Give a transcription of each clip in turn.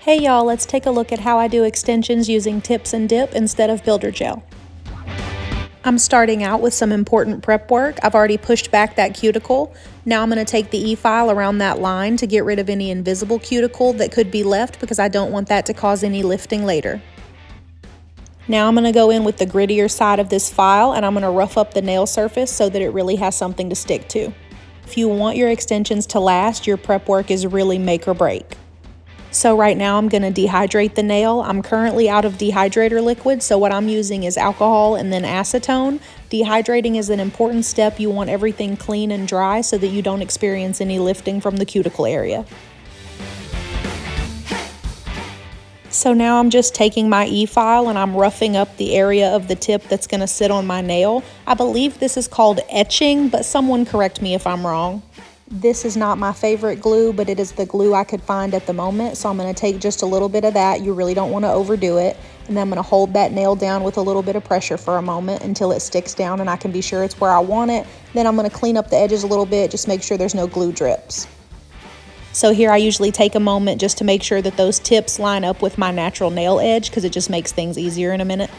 Hey y'all, let's take a look at how I do extensions using tips and dip instead of builder gel. I'm starting out with some important prep work. I've already pushed back that cuticle. Now I'm going to take the efile around that line to get rid of any invisible cuticle that could be left because I don't want that to cause any lifting later. Now I'm going to go in with the grittier side of this file and I'm going to rough up the nail surface so that it really has something to stick to. If you want your extensions to last, your prep work is really make or break. So right now I'm going to dehydrate the nail. I'm currently out of dehydrator liquid, so what I'm using is alcohol and then acetone. Dehydrating is an important step. You want everything clean and dry so that you don't experience any lifting from the cuticle area. So now I'm just taking my efile and I'm roughing up the area of the tip that's going to sit on my nail. I believe this is called etching, but someone correct me if I'm wrong. This is not my favorite glue, but it is the glue I could find at the moment. So I'm going to take just a little bit of that. You really don't want to overdo it. And then I'm going to hold that nail down with a little bit of pressure for a moment until it sticks down and I can be sure it's where I want it. Then I'm going to clean up the edges a little bit, just make sure there's no glue drips. So here I usually take a moment just to make sure that those tips line up with my natural nail edge because it just makes things easier in a minute.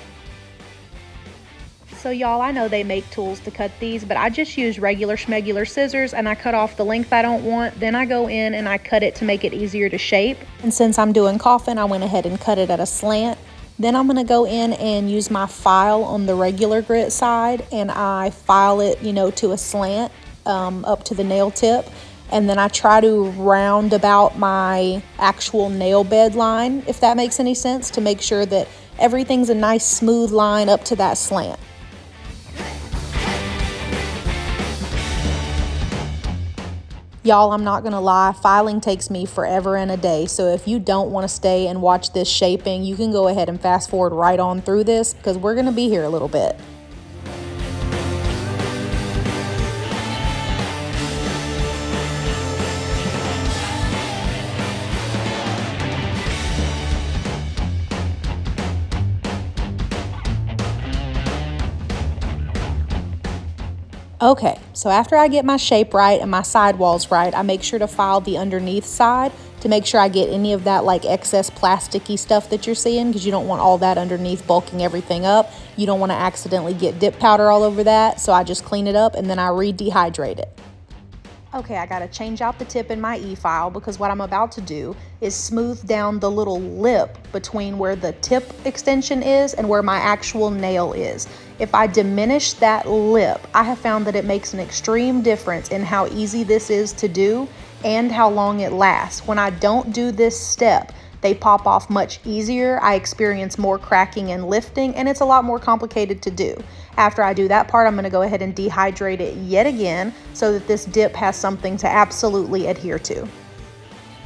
So y'all, I know they make tools to cut these, but I just use regular schmegular scissors and I cut off the length I don't want. Then I go in and I cut it to make it easier to shape. And since I'm doing coffin, I went ahead and cut it at a slant. Then I'm gonna go in and use my file on the regular grit side and I file it, to a slant up to the nail tip. And then I try to round about my actual nail bed line, if that makes any sense, to make sure that everything's a nice smooth line up to that slant. Y'all, I'm not gonna lie, filing takes me forever and a day, so if you don't wanna stay and watch this shaping, you can go ahead and fast forward right on through this because we're gonna be here a little bit. Okay, so after I get my shape right and my sidewalls right, I make sure to file the underneath side to make sure I get any of that excess plasticky stuff that you're seeing because you don't want all that underneath bulking everything up. You don't want to accidentally get dip powder all over that, so I just clean it up and then I re-dehydrate it. Okay, I gotta change out the tip in my efile because what I'm about to do is smooth down the little lip between where the tip extension is and where my actual nail is. If I diminish that lip, I have found that it makes an extreme difference in how easy this is to do and how long it lasts. When I don't do this step, they pop off much easier. I experience more cracking and lifting, and it's a lot more complicated to do. After I do that part, I'm gonna go ahead and dehydrate it yet again so that this dip has something to absolutely adhere to.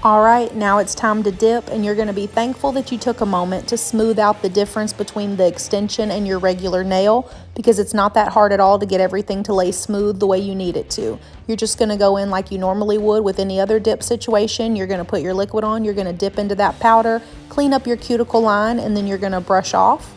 All right, now it's time to dip, and you're gonna be thankful that you took a moment to smooth out the difference between the extension and your regular nail because it's not that hard at all to get everything to lay smooth the way you need it to. You're just gonna go in like you normally would with any other dip situation. You're gonna put your liquid on, you're gonna dip into that powder, clean up your cuticle line, and then you're gonna brush off.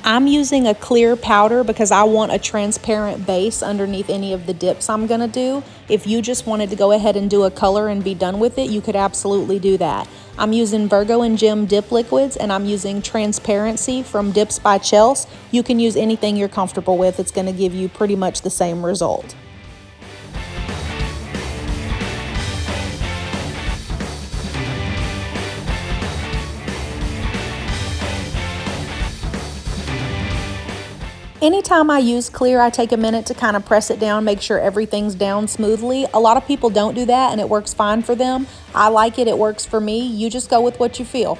I'm using a clear powder because I want a transparent base underneath any of the dips I'm gonna do. If you just wanted to go ahead and do a color and be done with it, you could absolutely do that. I'm using Virgo and Gem dip liquids and I'm using Transparency from Dips by Chelsea. You can use anything you're comfortable with. It's gonna give you pretty much the same result. Anytime I use clear, I take a minute to kind of press it down, make sure everything's down smoothly. A lot of people don't do that and it works fine for them. I like it, it works for me. You just go with what you feel.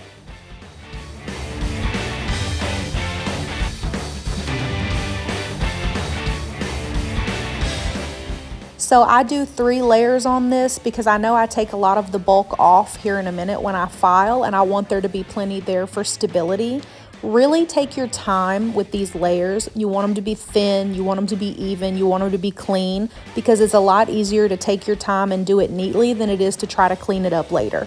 So I do 3 layers on this because I know I take a lot of the bulk off here in a minute when I file and I want there to be plenty there for stability. Really take your time with these layers. You want them to be thin, you want them to be even, you want them to be clean because it's a lot easier to take your time and do it neatly than it is to try to clean it up later.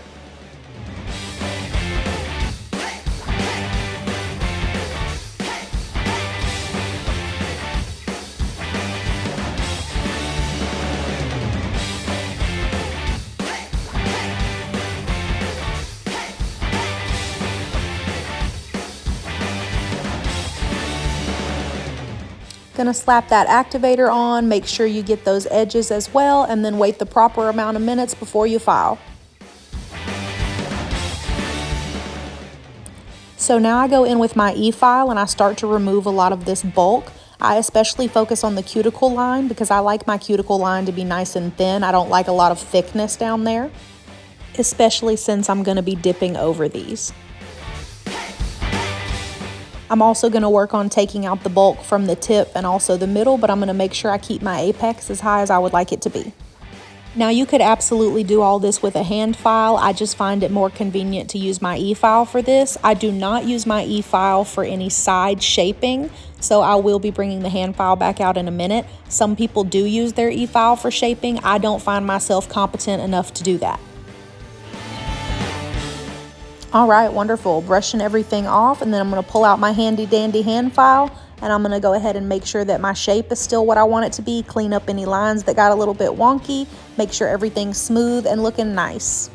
Gonna slap that activator on, make sure you get those edges as well, and then wait the proper amount of minutes before you file. So now I go in with my efile and I start to remove a lot of this bulk. I especially focus on the cuticle line because I like my cuticle line to be nice and thin. I don't like a lot of thickness down there, especially since I'm gonna be dipping over these. I'm also going to work on taking out the bulk from the tip and also the middle, but I'm going to make sure I keep my apex as high as I would like it to be. Now you could absolutely do all this with a hand file. I just find it more convenient to use my e-file for this. I do not use my e-file for any side shaping, so I will be bringing the hand file back out in a minute. Some people do use their e-file for shaping. I don't find myself competent enough to do that. All right, wonderful. Brushing everything off, and then I'm going to pull out my handy dandy hand file, and I'm going to go ahead and make sure that my shape is still what I want it to be, clean up any lines that got a little bit wonky, make sure everything's smooth and looking nice.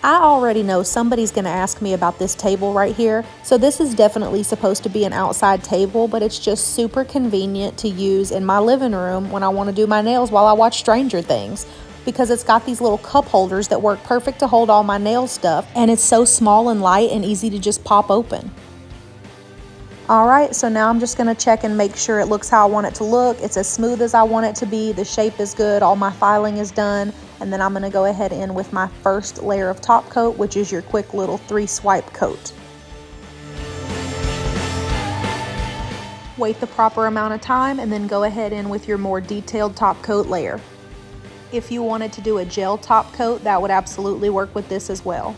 I already know somebody's going to ask me about this table right here. So this is definitely supposed to be an outside table, but it's just super convenient to use in my living room when I want to do my nails while I watch Stranger Things, because it's got these little cup holders that work perfect to hold all my nail stuff, and it's so small and light and easy to just pop open. All right, so now I'm just gonna check and make sure it looks how I want it to look. It's as smooth as I want it to be, the shape is good, all my filing is done, and then I'm gonna go ahead in with my first layer of top coat, which is your quick little 3-swipe coat. Wait the proper amount of time and then go ahead in with your more detailed top coat layer. If you wanted to do a gel top coat, that would absolutely work with this as well.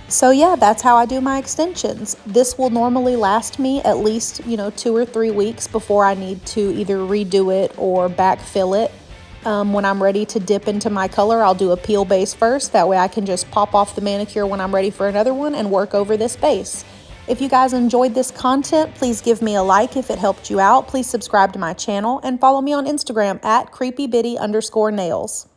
So yeah, that's how I do my extensions. This will normally last me at least, 2 or 3 weeks before I need to either redo it or backfill it. When I'm ready to dip into my color, I'll do a peel base first. That way I can just pop off the manicure when I'm ready for another one and work over this base. If you guys enjoyed this content, please give me a like if it helped you out. Please subscribe to my channel and follow me on Instagram at creepybitty_nails.